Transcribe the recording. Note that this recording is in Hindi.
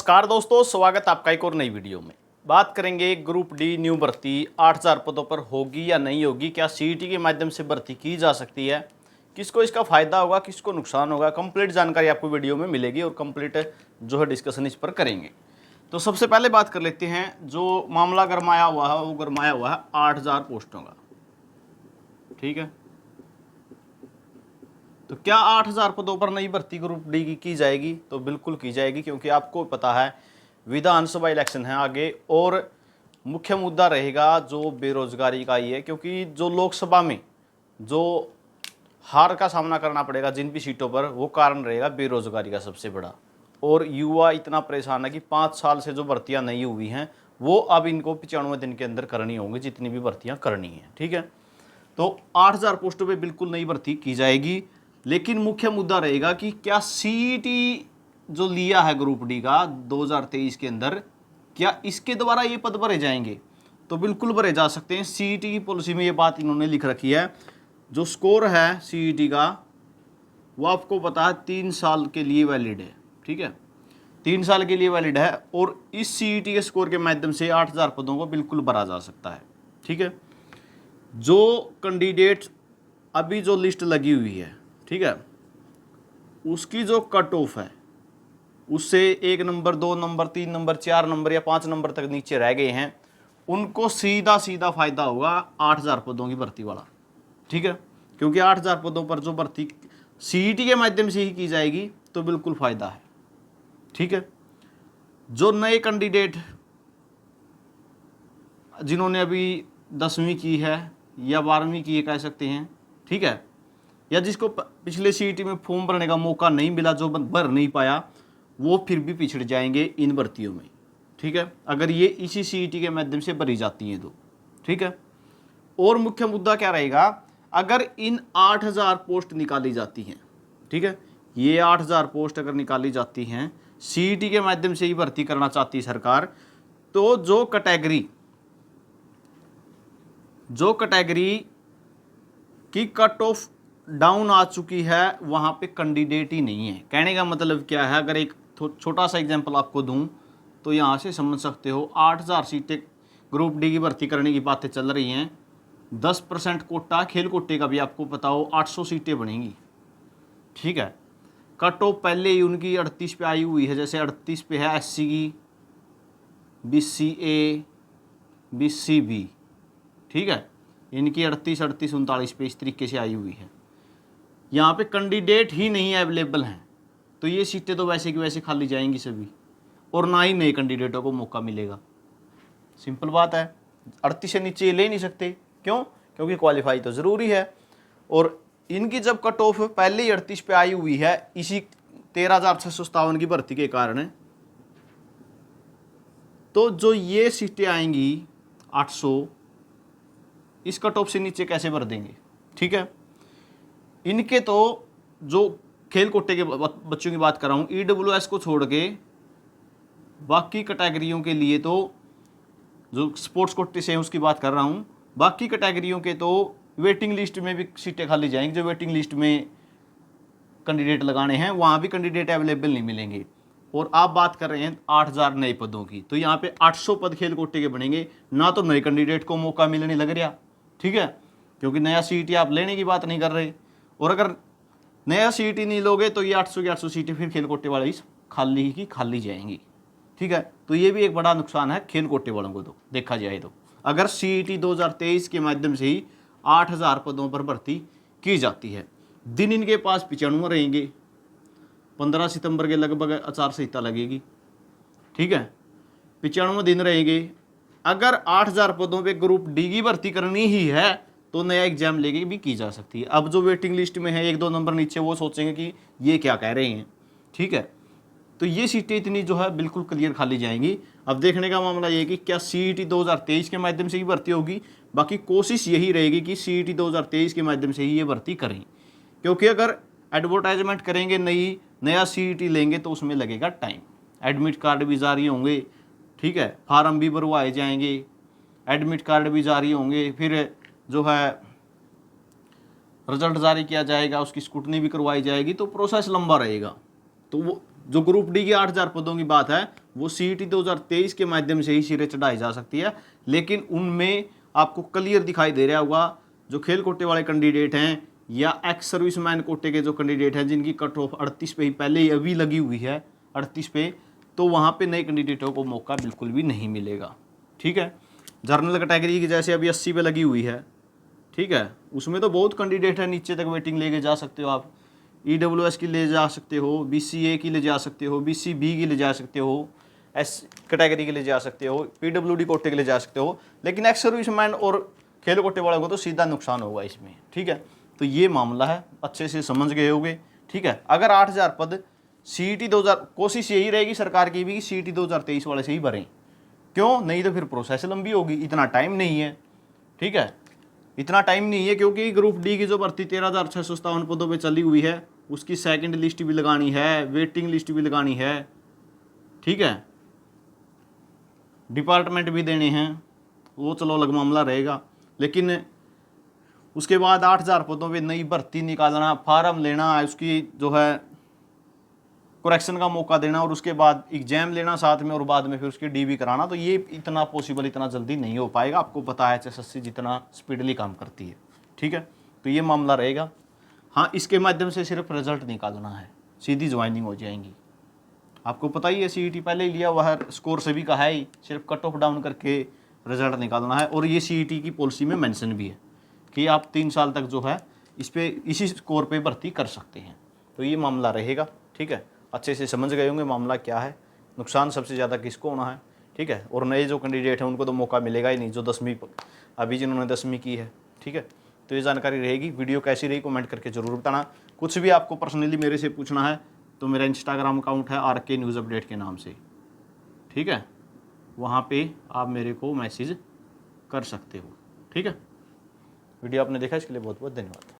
नमस्कार दोस्तों, स्वागत आपका एक और नई वीडियो में। बात करेंगे ग्रुप डी न्यू भर्ती 8000 पदों पर होगी या नहीं होगी, क्या सीईटी के माध्यम से भर्ती की जा सकती है, किसको इसका फायदा होगा, किसको नुकसान होगा, कंप्लीट जानकारी आपको वीडियो में मिलेगी और कंप्लीट जो है डिस्कशन इस पर करेंगे। तो सबसे पहले बात कर लेते हैं, जो मामला गरमाया हुआ है वो गरमाया हुआ है 8000 पोस्टों का। ठीक है, तो क्या 8000 पदों पर नई भर्ती ग्रुप डी की जाएगी? तो बिल्कुल की जाएगी, क्योंकि आपको पता है विधानसभा इलेक्शन है आगे और मुख्य मुद्दा रहेगा जो बेरोजगारी का ही है, क्योंकि जो लोकसभा में जो हार का सामना करना पड़ेगा जिन भी सीटों पर, वो कारण रहेगा बेरोजगारी का सबसे बड़ा। और युवा इतना परेशान है कि 5 साल से जो भर्तियां नहीं हुई हैं वो अब इनको 95 दिन के अंदर करनी होंगी, जितनी भी भर्तियां करनी है। ठीक है, तो 8000 पोस्टों पे बिल्कुल नई भर्ती की जाएगी, लेकिन मुख्य मुद्दा रहेगा कि क्या सीईटी जो लिया है ग्रुप डी का 2023 के अंदर, क्या इसके द्वारा ये पद भरे जाएंगे? तो बिल्कुल भरे जा सकते हैं। सीईटी की पॉलिसी में ये बात इन्होंने लिख रखी है, जो स्कोर है सीईटी का वो आपको पता है 3 साल के लिए वैलिड है। ठीक है, 3 साल के लिए वैलिड है और इस सीईटी के स्कोर के माध्यम से 8000 पदों को बिल्कुल भरा जा सकता है। ठीक है, जो कैंडिडेट अभी जो लिस्ट लगी हुई है, ठीक है, उसकी जो कट ऑफ है उससे 1 नंबर 2 नंबर 3 नंबर 4 नंबर या 5 नंबर तक नीचे रह गए हैं, उनको सीधा सीधा फायदा होगा 8000 पदों की भर्ती वाला। ठीक है, क्योंकि 8000 पदों पर जो भर्ती सीईटी के माध्यम से ही की जाएगी तो बिल्कुल फायदा है। ठीक है, जो नए कैंडिडेट जिन्होंने अभी 10वीं की है या 12वीं की है कह सकते हैं, ठीक है, या जिसको पिछले सीईटी में फॉर्म भरने का मौका नहीं मिला, जो भर नहीं पाया, वो फिर भी पिछड़ जाएंगे इन भर्तियों में। ठीक है, अगर ये इसी सीईटी के माध्यम से भरी जाती हैं तो। ठीक है, और मुख्य मुद्दा क्या रहेगा, अगर इन 8000 पोस्ट निकाली जाती हैं, ठीक है, ये 8000 पोस्ट अगर निकाली जाती हैं, सीईटी के माध्यम से ही भर्ती करना चाहती है सरकार, तो जो कैटेगरी की कट ऑफ डाउन आ चुकी है वहाँ पे कैंडिडेट ही नहीं है। कहने का मतलब क्या है, अगर एक छोटा सा एग्जांपल आपको दूं तो यहाँ से समझ सकते हो, 8000 सीटें ग्रुप डी की भर्ती करने की बातें चल रही हैं, 10% कोटा खेल कोटे का भी आपको पता हो 800 सीटें बनेंगी। ठीक है, कट ऑफ पहले ही उनकी 38 पे आई हुई है, जैसे 38 पे है SC की, BCA, BCB। ठीक है, इनकी 38 39 पे इस तरीके से आई हुई है। यहाँ पे कैंडिडेट ही नहीं अवेलेबल हैं, तो ये सीटें तो वैसे की वैसे खाली जाएंगी सभी, और ना ही नए कैंडिडेटों को मौका मिलेगा। सिंपल बात है, 38 से नीचे ले नहीं सकते। क्यों? क्योंकि क्वालिफाई तो ज़रूरी है, और इनकी जब कट ऑफ पहले ही 38 पे आई हुई है इसी 13657 की भर्ती के कारण, तो जो ये सीटें आएंगी 800, इस कट ऑफ से नीचे कैसे भर देंगे? ठीक है, इनके तो जो खेल कोटे के बच्चों की बात कर रहा हूँ, EWS को छोड़ के बाकी कैटेगरियों के लिए, तो जो स्पोर्ट्स कोटे से हैं उसकी बात कर रहा हूँ, बाकी कैटेगरियों के तो वेटिंग लिस्ट में भी सीटें खाली जाएंगी। जो वेटिंग लिस्ट में कैंडिडेट लगाने हैं वहाँ भी कैंडिडेट अवेलेबल नहीं मिलेंगे। और आप बात कर रहे हैं 8000 नए पदों की, तो यहाँ पे 800 पद खेल कोटे के बनेंगे, ना तो नए कैंडिडेट को मौका मिलने लग रहा। ठीक है, क्योंकि नया सीईटी आप लेने की बात नहीं कर रहे, और अगर नया सीईटी नहीं लोगे तो ये 800 की 800 सीटें फिर खेल कोटे वाली खाली की खाली जाएंगी। ठीक है, तो ये भी एक बड़ा नुकसान है खेल कोटे वालों को। तो देखा जाए तो अगर सीईटी 2023 के माध्यम से ही 8000 पदों पर भर्ती की जाती है, दिन इनके पास 95 रहेंगे, 15 सितंबर के लगभग आचार संहिता लगेगी। ठीक है, 95 दिन रहेंगे। अगर 8000 पदों पे ग्रुप डी की भर्ती करनी ही है तो नया एग्जाम लेके भी की जा सकती है। अब जो वेटिंग लिस्ट में है 1-2 नंबर नीचे, वो सोचेंगे कि ये क्या कह रहे हैं। ठीक है, तो ये सीटें इतनी जो है बिल्कुल क्लियर खाली जाएंगी। अब देखने का मामला ये है कि क्या सीईटी 2023 के माध्यम से ही भर्ती होगी। बाकी कोशिश यही रहेगी कि सीईटी 2023 के माध्यम से ही ये भर्ती करें, क्योंकि अगर एडवर्टाइजमेंट करेंगे नया सीईटी लेंगे तो उसमें लगेगा टाइम, एडमिट कार्ड भी जारी होंगे। ठीक है, फार्म भी भरवाए जाएंगे, एडमिट कार्ड भी जारी होंगे, फिर जो है रिजल्ट जारी किया जाएगा, उसकी स्क्रूटनी भी करवाई जाएगी, तो प्रोसेस लंबा रहेगा। तो वो जो ग्रुप डी की 8,000 पदों की बात है वो CET 2023 के माध्यम से ही सिरे चढ़ाई जा सकती है, लेकिन उनमें आपको क्लियर दिखाई दे रहा होगा जो खेल कोटे वाले कैंडिडेट हैं या एक्स सर्विसमैन कोटे के जो कैंडिडेट हैं जिनकी कट ऑफ 38 पे ही पहले ही अभी लगी हुई है 38 पे, तो वहाँ पे नए कैंडिडेटों को मौका बिल्कुल भी नहीं मिलेगा। ठीक है, जर्नल कैटेगरी की जैसे अभी 80 पे लगी हुई है, ठीक है, उसमें तो बहुत कैंडिडेट है, नीचे तक वेटिंग लेके जा सकते हो आप, EWS की ले जा सकते हो, BCA की ले जा सकते हो, BCB की ले जा सकते हो, S कैटेगरी के ले जा सकते हो, PWD कोटे के ले जा सकते हो, लेकिन एक्स सर्विसमैन और खेल कोटे वालों को तो सीधा नुकसान होगा इसमें। ठीक है, तो ये मामला है, अच्छे से समझ गए होगे। ठीक है, अगर 8,000 पद CET 2000, कोशिश यही रहेगी सरकार की भी कि CET 2023 वाले से ही भरें, क्यों नहीं तो फिर प्रोसेस लंबी होगी, इतना टाइम नहीं है। ठीक है, इतना टाइम नहीं है क्योंकि ग्रुप डी की जो भर्ती 13,657 पदों पे चली हुई है उसकी सेकंड लिस्ट भी लगानी है, वेटिंग लिस्ट भी लगानी है। ठीक है, डिपार्टमेंट भी देने हैं, वो चलो अलग मामला रहेगा, लेकिन उसके बाद 8,000 पदों पे नई भर्ती निकालना, फार्म लेना, उसकी जो है करेक्शन का मौका देना और उसके बाद एग्जाम लेना साथ में और बाद में फिर उसकी DB कराना, तो ये इतना पॉसिबल इतना जल्दी नहीं हो पाएगा। आपको पता है HSSC जितना स्पीडली काम करती है। ठीक है, तो ये मामला रहेगा। हाँ, इसके माध्यम से सिर्फ रिजल्ट निकालना है, सीधी ज्वाइनिंग हो जाएंगी। आपको पता ही है CET पहले ही लिया हुआ है, स्कोर सभी का है ही, सिर्फ कट ऑफ डाउन करके रिजल्ट निकालना है। और ये CET की पॉलिसी में मेंशन भी है कि आप 3 साल तक जो है इस पे इसी स्कोर पे भर्ती कर सकते हैं। तो ये मामला रहेगा। ठीक है, अच्छे से समझ गए होंगे मामला क्या है, नुकसान सबसे ज़्यादा किसको होना है। ठीक है, और नए जो कैंडिडेट हैं उनको तो मौका मिलेगा ही नहीं, जो 10वीं अभी जिन्होंने 10वीं की है। ठीक है, तो ये जानकारी रहेगी। वीडियो कैसी रही कमेंट करके ज़रूर बताना। कुछ भी आपको पर्सनली मेरे से पूछना है तो मेरा इंस्टाग्राम अकाउंट है RK न्यूज़ अपडेट के नाम से। ठीक है, वहाँ पे आप मेरे को मैसेज कर सकते हो। ठीक है, वीडियो आपने देखा इसके लिए बहुत बहुत धन्यवाद।